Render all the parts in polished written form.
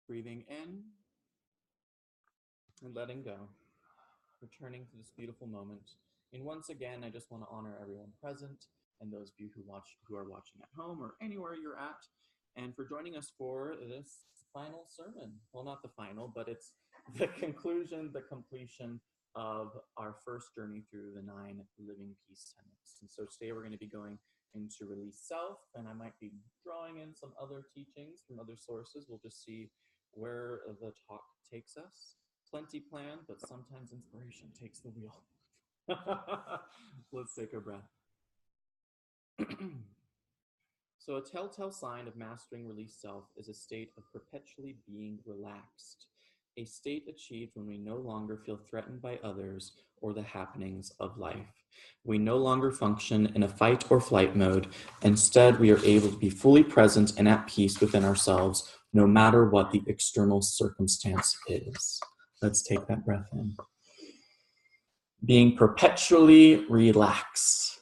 Breathing in and letting go. Returning to this beautiful moment. And once again, I just want to honor everyone present and those of you who are watching at home or anywhere you're at, and for joining us for this final sermon. Well, not the final, but it's the conclusion, the completion of our first journey through the 9 living peace tenets. And so today we're going to be going into release self, and I might be drawing in some other teachings from other sources. We'll just see where the talk takes us. Plenty planned, but sometimes inspiration takes the wheel. Let's take a breath. So a telltale sign of mastering release self is a state of perpetually being relaxed, a state achieved when we no longer feel threatened by others or the happenings of life. We no longer function in a fight or flight mode. Instead, we are able to be fully present and at peace within ourselves, no matter what the external circumstance is. Let's take that breath in. Being perpetually relaxed.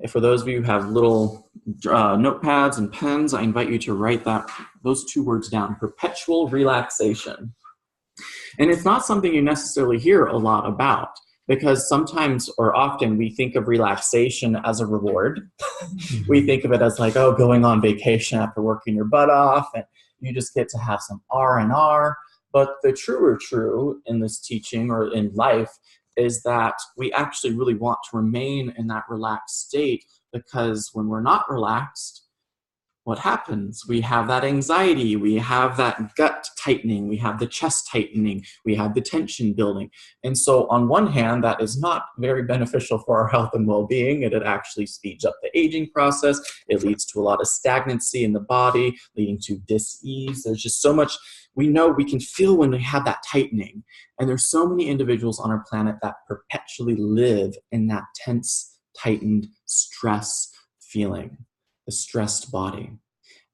And for those of you who have little notepads and pens, I invite you to write those 2 words down, perpetual relaxation. And it's not something you necessarily hear a lot about, because sometimes or often we think of relaxation as a reward. We think of it as like, oh, going on vacation after working your butt off, and you just get to have some R&R. But the truer true in this teaching or in life is that we actually really want to remain in that relaxed state, because when we're not relaxed, what happens? We have that anxiety, we have that gut tightening, we have the chest tightening, we have the tension building. And so on one hand, that is not very beneficial for our health and well-being. It actually speeds up the aging process. It leads to a lot of stagnancy in the body, leading to dis-ease. There's just so much we know we can feel when we have that tightening. And there's so many individuals on our planet that perpetually live in that tense, tightened stress feeling, the stressed body.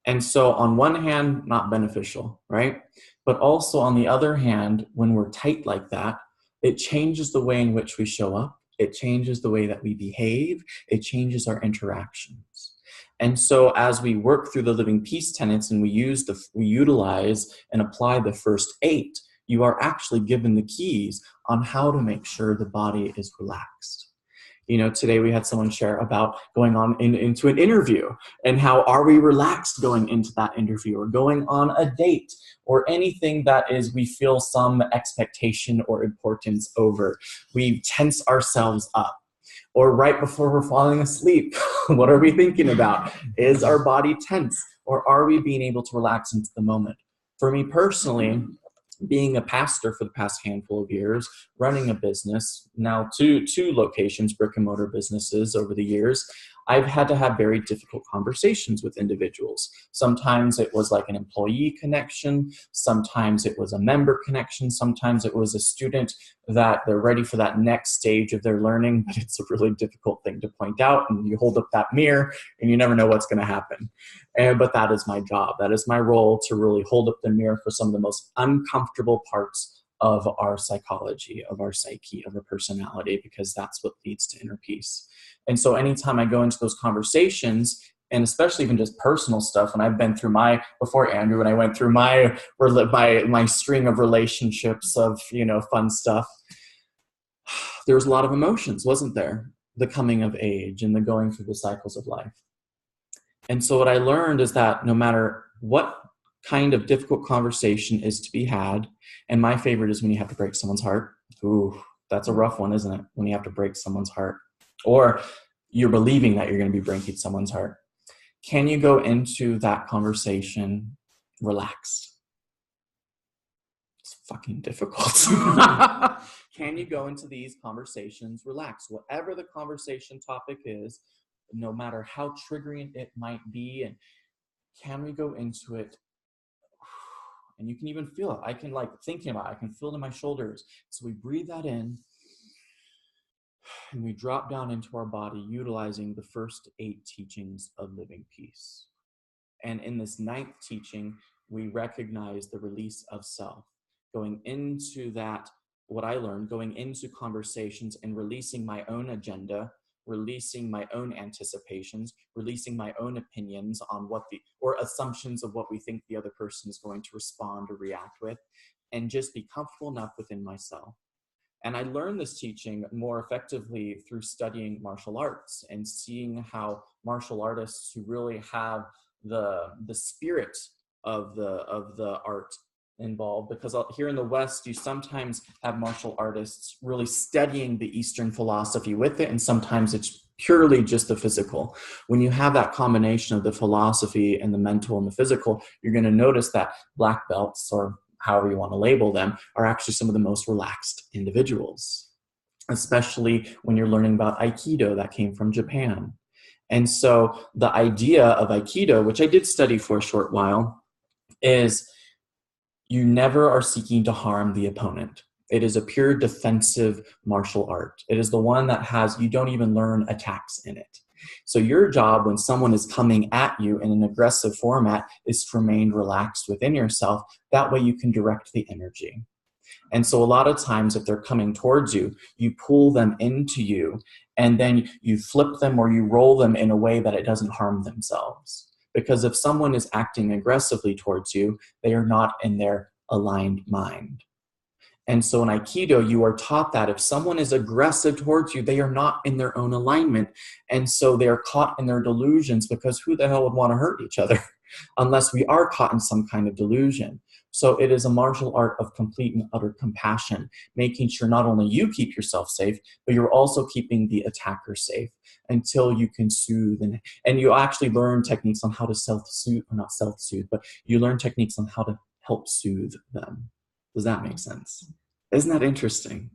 And so on one hand, not beneficial, right? But also on the other hand, when we're tight like that, it changes the way in which we show up. It changes the way that we behave. It changes our interactions. And so as we work through the living peace tenets and we utilize and apply the first 8, you are actually given the keys on how to make sure the body is relaxed. You know, today we had someone share about going on into an interview, and how are we relaxed going into that interview, or going on a date, or anything that is we feel some expectation or importance over. We tense ourselves up. Or right before we're falling asleep, what are we thinking about? Is our body tense, or are we being able to relax into the moment? For me personally, being a pastor for the past handful of years, running a business, now two locations, brick and mortar businesses over the years, I've had to have very difficult conversations with individuals. Sometimes it was like an employee connection. Sometimes it was a member connection. Sometimes it was a student that they're ready for that next stage of their learning, but it's a really difficult thing to point out. And you hold up that mirror and you never know what's going to happen. But that is my job. That is my role, to really hold up the mirror for some of the most uncomfortable parts of our psychology, of our psyche, of our personality, because that's what leads to inner peace. And so anytime I go into those conversations, and especially even just personal stuff, when I've been through before Andrew, when I went through my string of relationships of, fun stuff, there was a lot of emotions, wasn't there? The coming of age and the going through the cycles of life. And so what I learned is that no matter what kind of difficult conversation is to be had, and my favorite is when you have to break someone's heart. Ooh, that's a rough one, isn't it? When you have to break someone's heart, or you're believing that you're going to be breaking someone's heart. Can you go into that conversation relaxed? It's fucking difficult. Can you go into these conversations relaxed? Whatever the conversation topic is, no matter how triggering it might be, and can we go into it? And you can even feel it. I can thinking about it, I can feel it in my shoulders. So we breathe that in, and we drop down into our body, utilizing the first 8 teachings of living peace. And in this 9th teaching, we recognize the release of self, going into that, what I learned, going into conversations and releasing my own agenda, releasing my own anticipations, releasing my own opinions on or assumptions of what we think the other person is going to respond or react with, and just be comfortable enough within myself. And I learned this teaching more effectively through studying martial arts and seeing how martial artists who really have the spirit of the art involved, because here in the West, you sometimes have martial artists really studying the Eastern philosophy with it, and sometimes it's purely just the physical. When you have that combination of the philosophy and the mental and the physical, you're going to notice that black belts, or however you want to label them, are actually some of the most relaxed individuals, especially when you're learning about Aikido that came from Japan. And so the idea of Aikido, which I did study for a short while, is you never are seeking to harm the opponent. It is a pure defensive martial art. It is the one that you don't even learn attacks in it. So your job when someone is coming at you in an aggressive format is to remain relaxed within yourself. That way you can direct the energy. And so a lot of times if they're coming towards you, you pull them into you, and then you flip them or you roll them in a way that it doesn't harm themselves. Because if someone is acting aggressively towards you, they are not in their aligned mind. And so in Aikido, you are taught that if someone is aggressive towards you, they are not in their own alignment. And so they are caught in their delusions, because who the hell would want to hurt each other unless we are caught in some kind of delusion? So it is a martial art of complete and utter compassion, making sure not only you keep yourself safe, but you're also keeping the attacker safe until you can soothe. And you actually learn techniques on how to self-soothe, or not self-soothe, but you learn techniques on how to help soothe them. Does that make sense? Isn't that interesting?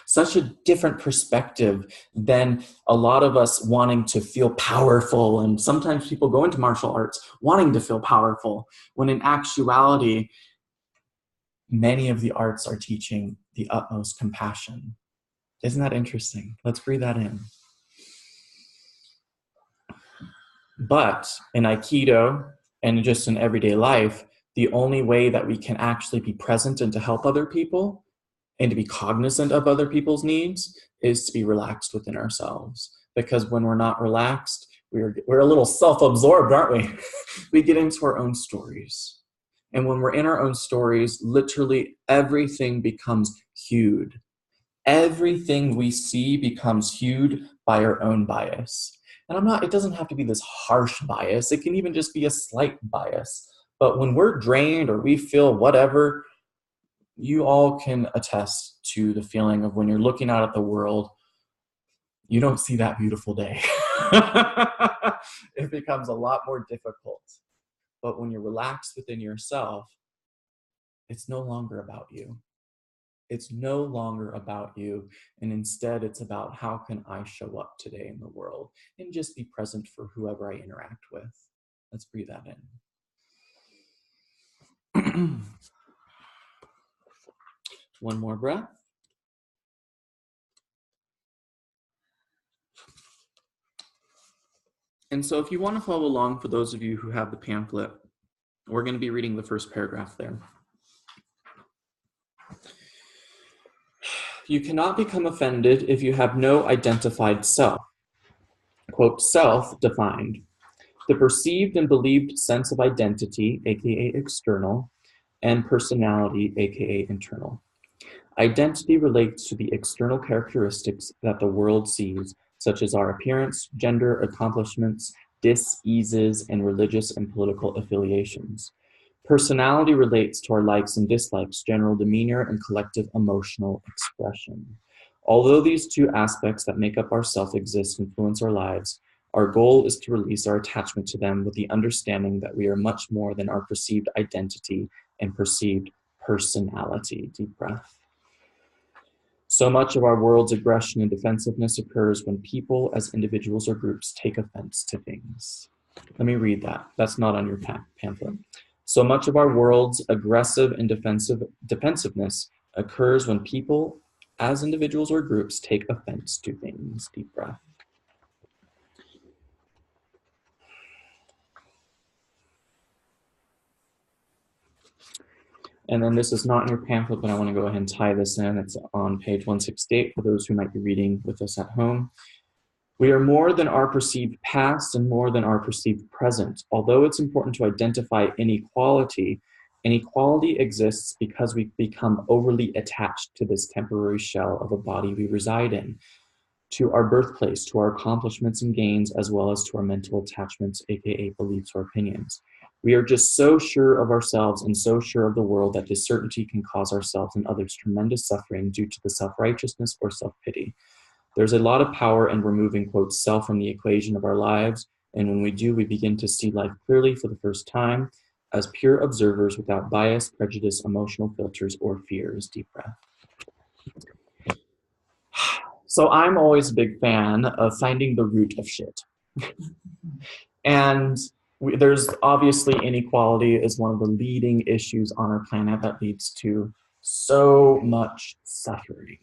Such a different perspective than a lot of us wanting to feel powerful. And sometimes people go into martial arts wanting to feel powerful, when in actuality, many of the arts are teaching the utmost compassion. Isn't that interesting? Let's breathe that in. But in Aikido and just in everyday life, the only way that we can actually be present and to help other people and to be cognizant of other people's needs is to be relaxed within ourselves. Because when we're not relaxed, we're a little self-absorbed, aren't we? We get into our own stories. And when we're in our own stories, literally everything becomes hued. Everything we see becomes hued by our own bias. And it doesn't have to be this harsh bias. It can even just be a slight bias. But when we're drained or we feel whatever, you all can attest to the feeling of when you're looking out at the world, you don't see that beautiful day. It becomes a lot more difficult. But when you're relaxed within yourself, it's no longer about you. It's no longer about you. And instead, it's about how can I show up today in the world and just be present for whoever I interact with. Let's breathe that in. One more breath. And so if you want to follow along, for those of you who have the pamphlet, we're going to be reading the first paragraph there. You cannot become offended if you have no identified self. Quote, self defined. The perceived and believed sense of identity, aka external, and personality, aka internal. Identity relates to the external characteristics that the world sees, such as our appearance, gender, accomplishments, dis-eases, and religious and political affiliations. Personality relates to our likes and dislikes, general demeanor, and collective emotional expression. Although these two aspects that make up our self exist and influence our lives, our goal is to release our attachment to them with the understanding that we are much more than our perceived identity and perceived personality. Deep breath. So much of our world's aggression and defensiveness occurs when people as individuals or groups take offense to things. Let me read that. That's not on your pamphlet. So much of our world's aggressive and defensiveness occurs when people as individuals or groups take offense to things. Deep breath. And then this is not in your pamphlet, but I want to go ahead and tie this in. It's on page 168 for those who might be reading with us at home. We are more than our perceived past and more than our perceived present. Although it's important to identify inequality, inequality exists because we become overly attached to this temporary shell of a body we reside in, to our birthplace, to our accomplishments and gains, as well as to our mental attachments, aka beliefs or opinions. We are just so sure of ourselves and so sure of the world that this certainty can cause ourselves and others tremendous suffering due to the self-righteousness or self-pity. There's a lot of power in removing, quote, self from the equation of our lives, and when we do, we begin to see life clearly for the first time as pure observers without bias, prejudice, emotional filters, or fears. Deep breath. So I'm always a big fan of finding the root of shit. And there's obviously inequality is one of the leading issues on our planet that leads to so much suffering.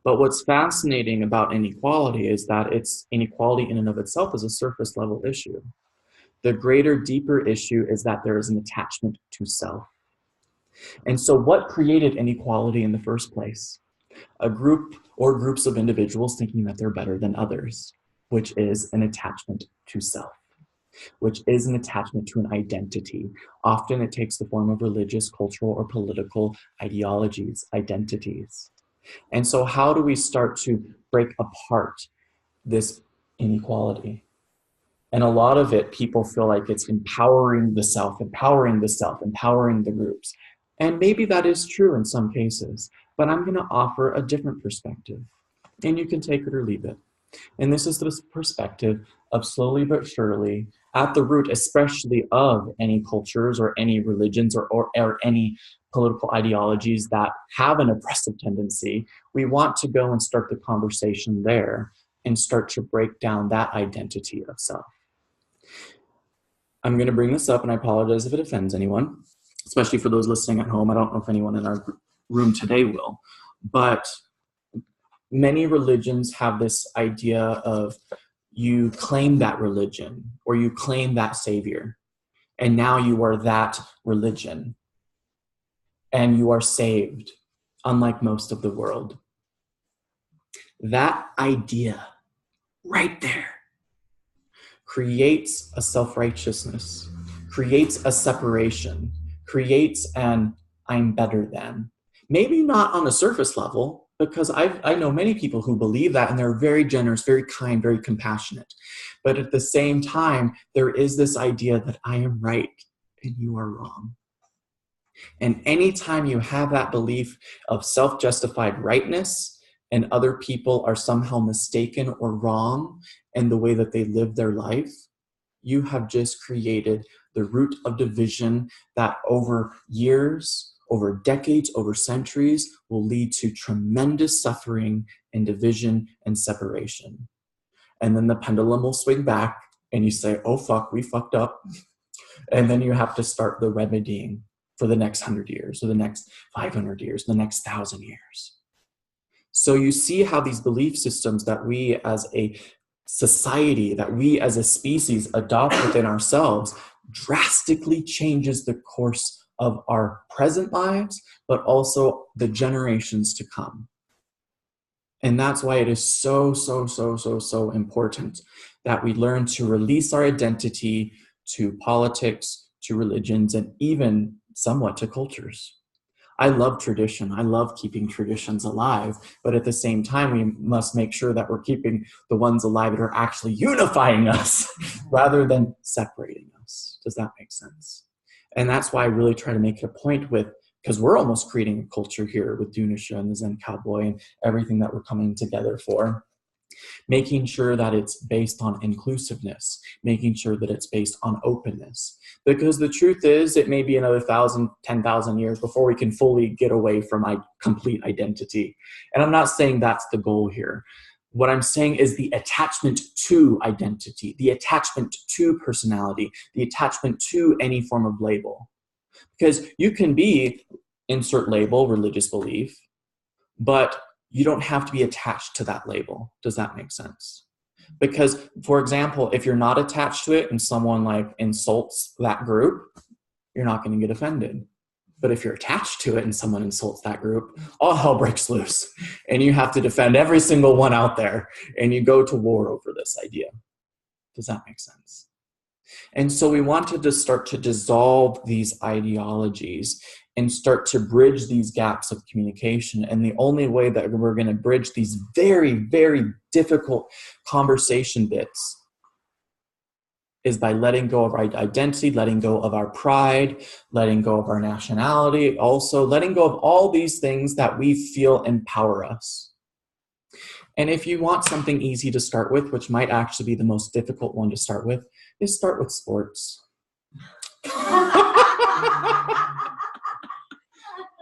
But what's fascinating about inequality is that it's inequality in and of itself is a surface level issue. The greater, deeper issue is that there is an attachment to self. And so what created inequality in the first place? A group or groups of individuals thinking that they're better than others, which is an attachment to self, which is an attachment to an identity. Often it takes the form of religious, cultural, or political ideologies, identities. And so how do we start to break apart this inequality? And a lot of it, people feel like it's empowering the self, empowering the self, empowering the groups. And maybe that is true in some cases, but I'm going to offer a different perspective. And you can take it or leave it. And this is the perspective of slowly but surely, at the root, especially of any cultures or any religions or any political ideologies that have an oppressive tendency, we want to go and start the conversation there and start to break down that identity of self. I'm going to bring this up, and I apologize if it offends anyone, especially for those listening at home. I don't know if anyone in our room today will, but many religions have this idea of you claim that religion or you claim that savior, and now you are that religion and you are saved, unlike most of the world. That idea right there creates a self-righteousness, creates a separation, creates an I'm better than. Maybe not on a surface level, because I know many people who believe that, and they're very generous, very kind, very compassionate. But at the same time, there is this idea that I am right and you are wrong. And anytime you have that belief of self-justified rightness and other people are somehow mistaken or wrong in the way that they live their life, you have just created the root of division that over years, over decades, over centuries, will lead to tremendous suffering and division and separation. And then the pendulum will swing back and you say, oh fuck, we fucked up. And then you have to start the remedying for the next 100 years, or the next 500 years, the next 1,000 years. So you see how these belief systems that we as a society, that we as a species adopt within ourselves drastically changes the course of our present lives, but also the generations to come. And that's why it is so important that we learn to release our identity to politics, to religions, and even somewhat to cultures. I love tradition. I love keeping traditions alive, but at the same time, we must make sure that we're keeping the ones alive that are actually unifying us rather than separating us. Does that make sense? And that's why I really try to make it a point with, because we're almost creating a culture here with Dunisha and the Zen Cowboy and everything that we're coming together for. Making sure that it's based on inclusiveness, making sure that it's based on openness. Because the truth is, it may be another 1,000, 10,000 years before we can fully get away from my complete identity. And I'm not saying that's the goal here. What I'm saying is the attachment to identity, the attachment to personality, the attachment to any form of label. Because you can be, insert label, religious belief, but you don't have to be attached to that label. Does that make sense? Because, for example, if you're not attached to it and someone like insults that group, you're not going to get offended. But if you're attached to it and someone insults that group, all hell breaks loose. And you have to defend every single one out there. And you go to war over this idea. Does that make sense? And so we wanted to start to dissolve these ideologies and start to bridge these gaps of communication. And the only way that we're going to bridge these very, very difficult conversation bits is by letting go of our identity, letting go of our pride, letting go of our nationality, also letting go of all these things that we feel empower us. And if you want something easy to start with, which might actually be the most difficult one to start with, is start with sports.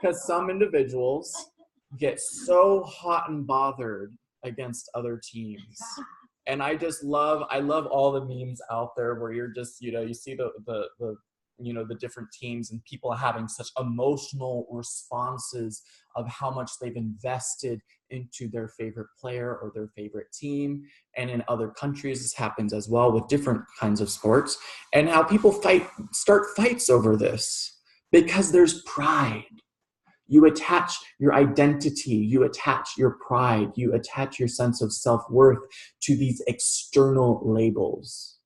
Because some individuals get so hot and bothered against other teams. And I love all the memes out there where you're just, you see the different teams and people having such emotional responses of how much they've invested into their favorite player or their favorite team. And in other countries, this happens as well with different kinds of sports, and how people start fights over this because there's pride. You attach your identity, you attach your pride, you attach your sense of self-worth to these external labels.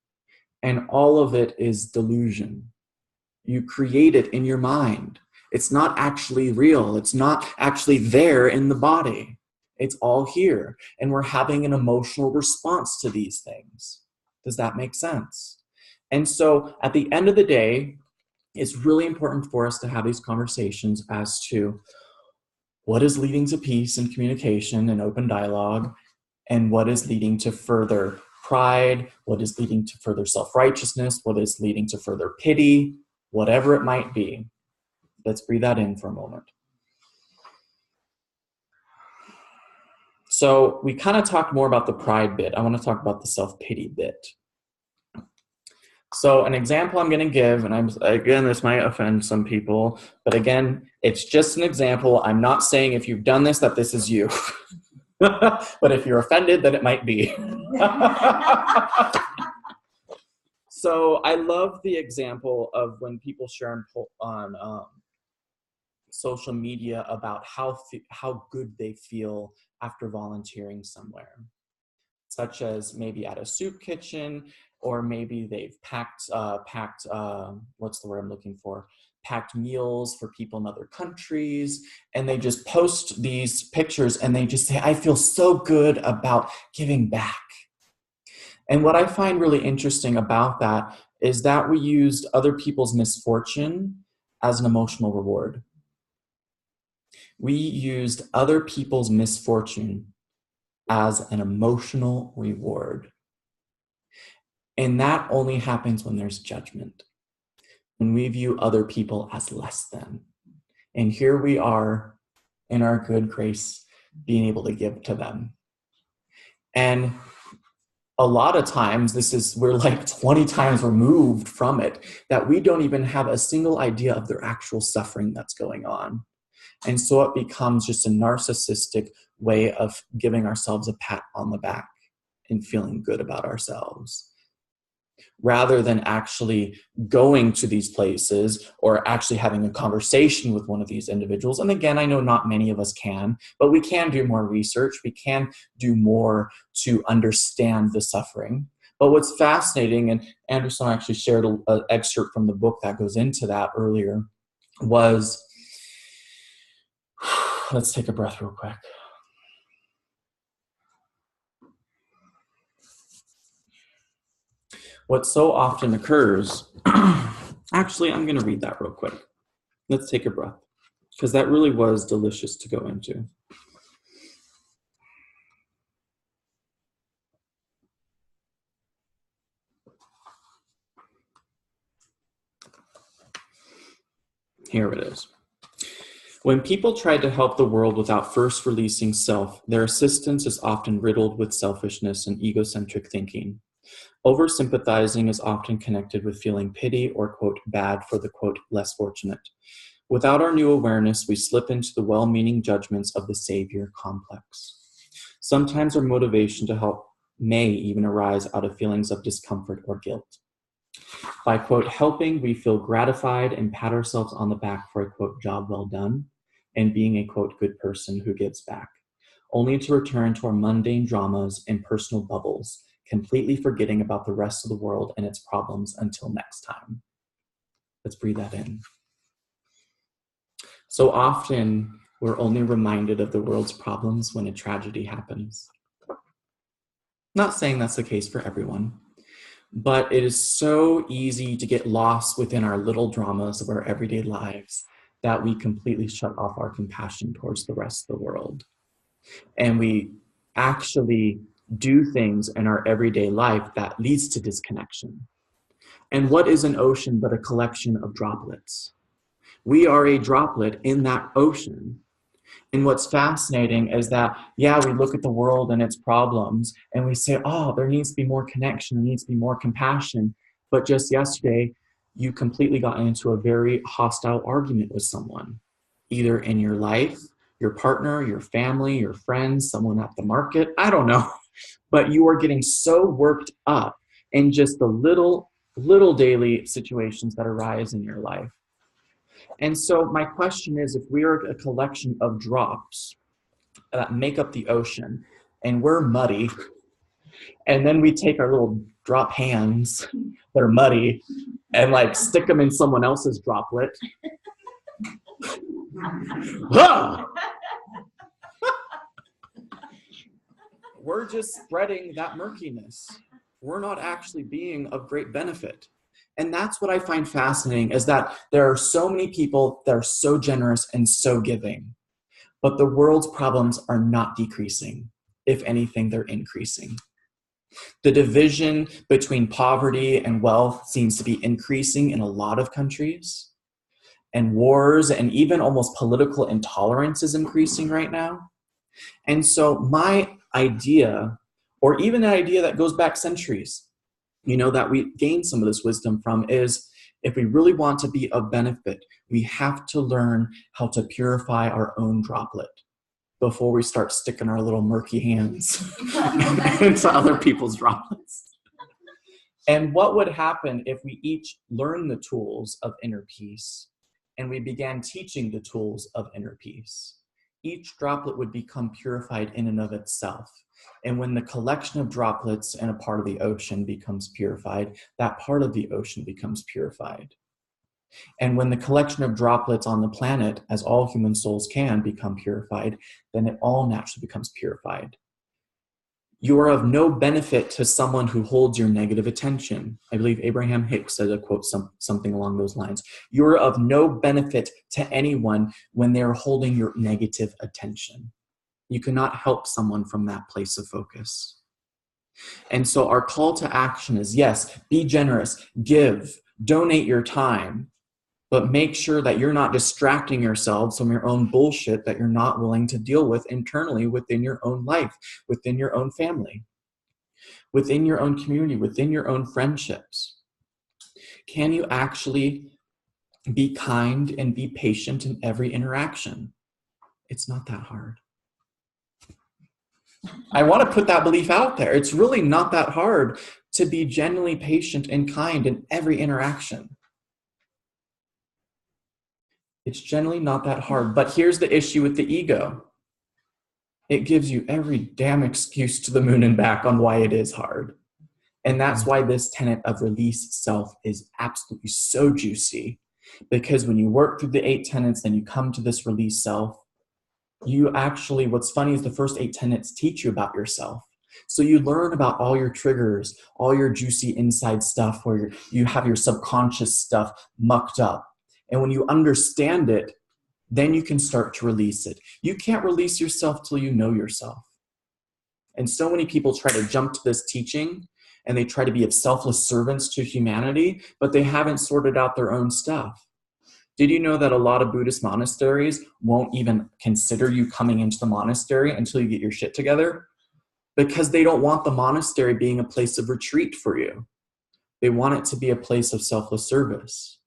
And all of it is delusion. You create it in your mind. It's not actually real. It's not actually there in the body. It's all here. And we're having an emotional response to these things. Does that make sense? And so at the end of the day, it's really important for us to have these conversations as to what is leading to peace and communication and open dialogue, and what is leading to further pride, what is leading to further self-righteousness, what is leading to further pity, whatever it might be. Let's breathe that in for a moment. So we kind of talked more about the pride bit. I want to talk about the self-pity bit. So an example I'm going to give, and again, this might offend some people, but again, it's just an example. I'm not saying if you've done this, that this is you. But if you're offended, then it might be. So I love the example of when people share on social media about how good they feel after volunteering somewhere, such as maybe at a soup kitchen, or maybe they've packed what's the word I'm looking for? Packed meals for people in other countries, and they just post these pictures and they just say, I feel so good about giving back. And what I find really interesting about that is that we used other people's misfortune as an emotional reward. We used other people's misfortune as an emotional reward. And that only happens when there's judgment, when we view other people as less than. And here we are in our good grace, being able to give to them. And a lot of times, we're like 20 times removed from it, that we don't even have a single idea of their actual suffering that's going on. And so it becomes just a narcissistic way of giving ourselves a pat on the back and feeling good about ourselves, rather than actually going to these places or actually having a conversation with one of these individuals. And again, I know not many of us can, but we can do more research. We can do more to understand the suffering. But what's fascinating, and Anderson actually shared an excerpt from the book that goes into that earlier, was, let's take a breath real quick. What so often occurs, actually, I'm going to read that real quick. Let's take a breath, because that really was delicious to go into. Here it is. When people try to help the world without first releasing self, their assistance is often riddled with selfishness and egocentric thinking. Oversympathizing is often connected with feeling pity or, quote, bad for the, quote, less fortunate. Without our new awareness, we slip into the well-meaning judgments of the savior complex. Sometimes our motivation to help may even arise out of feelings of discomfort or guilt. By, quote, helping, we feel gratified and pat ourselves on the back for a, quote, job well done, and being a, quote, good person who gives back, only to return to our mundane dramas and personal bubbles, completely forgetting about the rest of the world and its problems until next time. Let's breathe that in. So often, we're only reminded of the world's problems when a tragedy happens. Not saying that's the case for everyone, but it is so easy to get lost within our little dramas of our everyday lives that we completely shut off our compassion towards the rest of the world. And we actually do things in our everyday life that leads to disconnection. And what is an ocean but a collection of droplets? We are a droplet in that ocean. And what's fascinating is that, yeah, we look at the world and its problems and we say, oh, there needs to be more connection, there needs to be more compassion. But just yesterday, you completely got into a very hostile argument with someone, either in your life, your partner, your family, your friends, someone at the market, I don't know. But you are getting so worked up in just the little daily situations that arise in your life. And so my question is, if we are a collection of drops that make up the ocean and we're muddy, and then we take our little drop hands that are muddy and like stick them in someone else's droplet, we're just spreading that murkiness. We're not actually being of great benefit. And that's what I find fascinating, is that there are so many people that are so generous and so giving, but the world's problems are not decreasing. If anything, they're increasing. The division between poverty and wealth seems to be increasing in a lot of countries, and wars and even almost political intolerance is increasing right now. And so my idea, or even an idea that goes back centuries, that we gain some of this wisdom from, is if we really want to be of benefit, we have to learn how to purify our own droplet before we start sticking our little murky hands into other people's droplets. And what would happen if we each learned the tools of inner peace and we began teaching the tools of inner peace? Each droplet would become purified in and of itself. And when the collection of droplets in a part of the ocean becomes purified, that part of the ocean becomes purified. And when the collection of droplets on the planet, as all human souls can, become purified, then it all naturally becomes purified. You are of no benefit to someone who holds your negative attention. I believe Abraham Hicks said a quote, something along those lines. You are of no benefit to anyone when they're holding your negative attention. You cannot help someone from that place of focus. And so our call to action is, yes, be generous, give, donate your time, but make sure that you're not distracting yourselves from your own bullshit that you're not willing to deal with internally within your own life, within your own family, within your own community, within your own friendships. Can you actually be kind and be patient in every interaction? It's not that hard. I want to put that belief out there. It's really not that hard to be genuinely patient and kind in every interaction. It's generally not that hard. But here's the issue with the ego. It gives you every damn excuse to the moon and back on why it is hard. And that's why this tenet of release self is absolutely so juicy. Because when you work through the 8 tenets, then you come to this release self, you actually, what's funny is the first 8 tenets teach you about yourself. So you learn about all your triggers, all your juicy inside stuff where you have your subconscious stuff mucked up. And when you understand it, then you can start to release it. You can't release yourself till you know yourself. And so many people try to jump to this teaching and they try to be of selfless servants to humanity, but they haven't sorted out their own stuff. Did you know that a lot of Buddhist monasteries won't even consider you coming into the monastery until you get your shit together? Because they don't want the monastery being a place of retreat for you. They want it to be a place of selfless service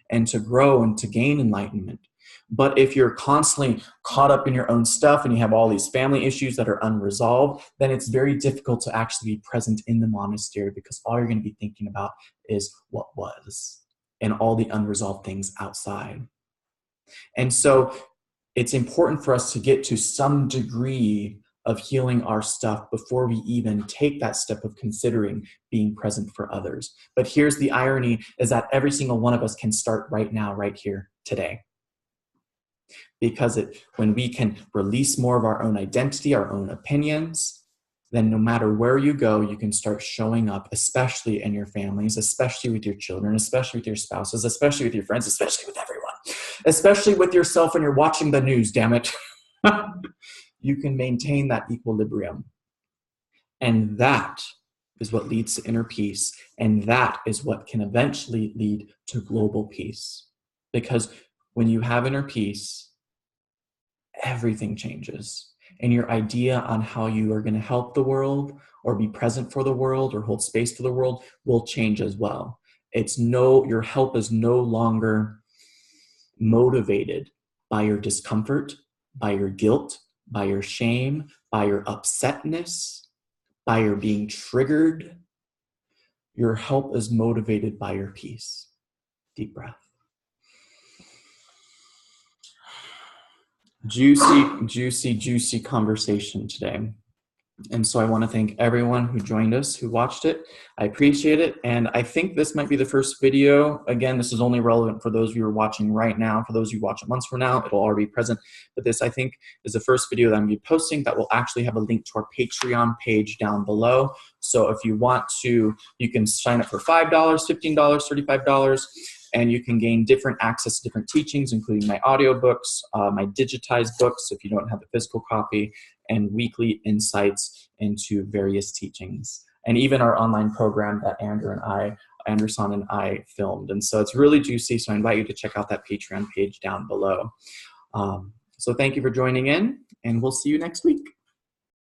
and to grow and to gain enlightenment. But if you're constantly caught up in your own stuff and you have all these family issues that are unresolved, then it's very difficult to actually be present in the monastery, because all you're going to be thinking about is what was and all the unresolved things outside. And so it's important for us to get to some degree of healing our stuff before we even take that step of considering being present for others. But here's the irony, is that every single one of us can start right now, right here, today. Because when we can release more of our own identity, our own opinions, then no matter where you go, you can start showing up, especially in your families, especially with your children, especially with your spouses, especially with your friends, especially with everyone, especially with yourself when you're watching the news, damn it. You can maintain that equilibrium. And that is what leads to inner peace. And that is what can eventually lead to global peace. Because when you have inner peace, everything changes. And your idea on how you are going to help the world or be present for the world or hold space for the world will change as well. Your help is no longer motivated by your discomfort, by your guilt, by your shame, by your upsetness, by your being triggered. Your help is motivated by your peace. Deep breath. Juicy conversation today. And so I want to thank everyone who joined us, who watched it. I appreciate it. And I think this might be the first video. Again, this is only relevant for those of you who are watching right now. For those of you who watch it months from now, it'll already be present. But this, I think, is the first video that I'm going to be posting that will actually have a link to our Patreon page down below. So if you want to, you can sign up for $5, $15, $35. And you can gain different access to different teachings, including my audiobooks, my digitized books if you don't have the physical copy, and weekly insights into various teachings. And even our online program that Anderson and I filmed. And so it's really juicy, so I invite you to check out that Patreon page down below. So thank you for joining in, and we'll see you next week.